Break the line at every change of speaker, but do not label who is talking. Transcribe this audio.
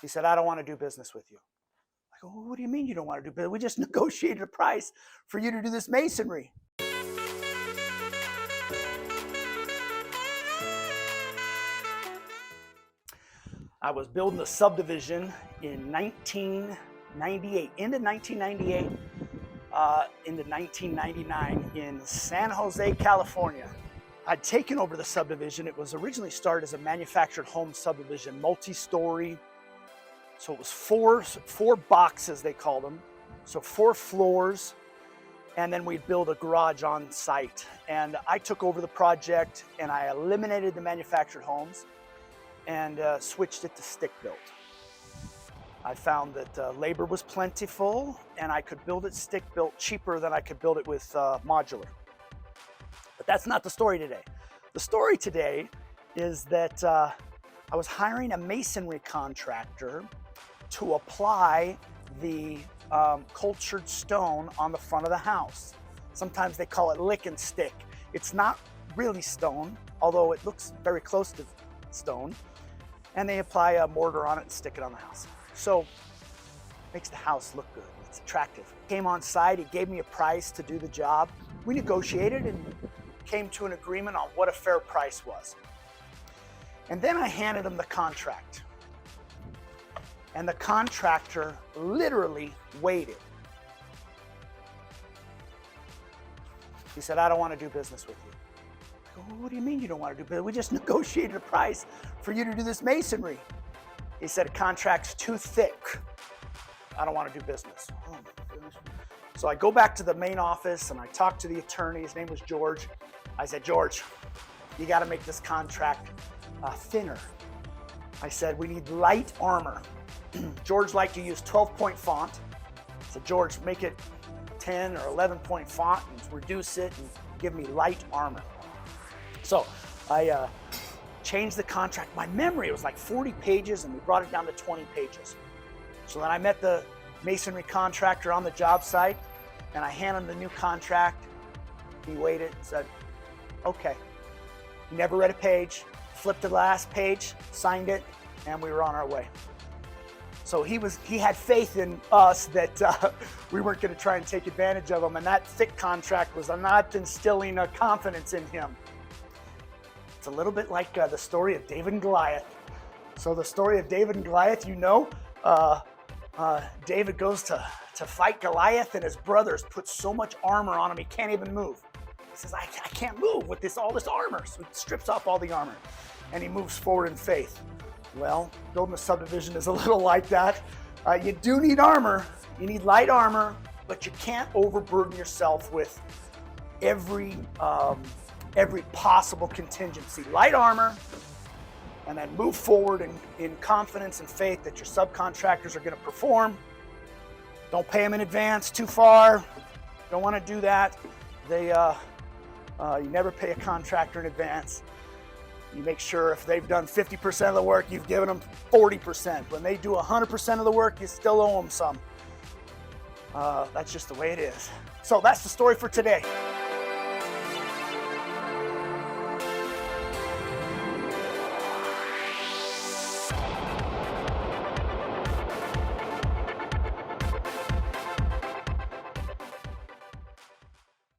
He said, I don't want to do business with you. I go, well, what do you mean you don't want to do business? We just negotiated a price for you to do this masonry. I was building a subdivision in 1998, into 1998, into 1999 in San Jose, California. I'd taken over the subdivision. It was originally started as a manufactured home subdivision, multi-story. So it was four boxes, they called them. So 4 floors, and then we'd build a garage on site. And I took over the project and I eliminated the manufactured homes and switched it to stick-built. I found that labor was plentiful and I could build it stick-built cheaper than I could build it with modular. But that's not the story today. The story today is that I was hiring a masonry contractor to apply the cultured stone on the front of the house. Sometimes they call it lick and stick. It's not really stone, although it looks very close to stone. And they apply a mortar on it and stick it on the house. So makes the house look good. It's attractive. Came on site, he gave me a price to do the job. We negotiated and came to an agreement on what a fair price was. And then I handed him the contract. And the contractor literally waited. He said, I don't want to do business with you. I go, well, what do you mean you don't want to do business? We just negotiated a price for you to do this masonry. He said, a contract's too thick. I don't want to do business. Oh my goodness. So I go back to the main office and I talk to the attorney. His name was George. I said, George, you got to make this contract thinner. I said, we need LightArmor. George liked to use 12-point font. I said, George, make it 10 or 11-point font and reduce it and give me LightArmor. So I changed the contract. My memory, it was like 40 pages and we brought it down to 20 pages. So then I met the masonry contractor on the job site and I handed him the new contract. He waited and said, okay. He never read a page, flipped the last page, signed it, and we were on our way. So he had faith in us that we weren't going to try and take advantage of him, and that thick contract was not instilling a confidence in him. It's a little bit like the story of David and Goliath. So the story of David and Goliath, David goes to fight Goliath, and his brothers put so much armor on him he can't even move. He says, I can't move with all this armor. So he strips off all the armor, and he moves forward in faith. Well, building a subdivision is a little like that. You do need armor. You need LightArmor, but you can't overburden yourself with every possible contingency. LightArmor, and then move forward in confidence and faith that your subcontractors are going to perform. Don't pay them in advance too far. Don't want to do that. You never pay a contractor in advance. You make sure if they've done 50% of the work, you've given them 40%. When they do 100% of the work, you still owe them some. That's just the way it is. So that's the story for today.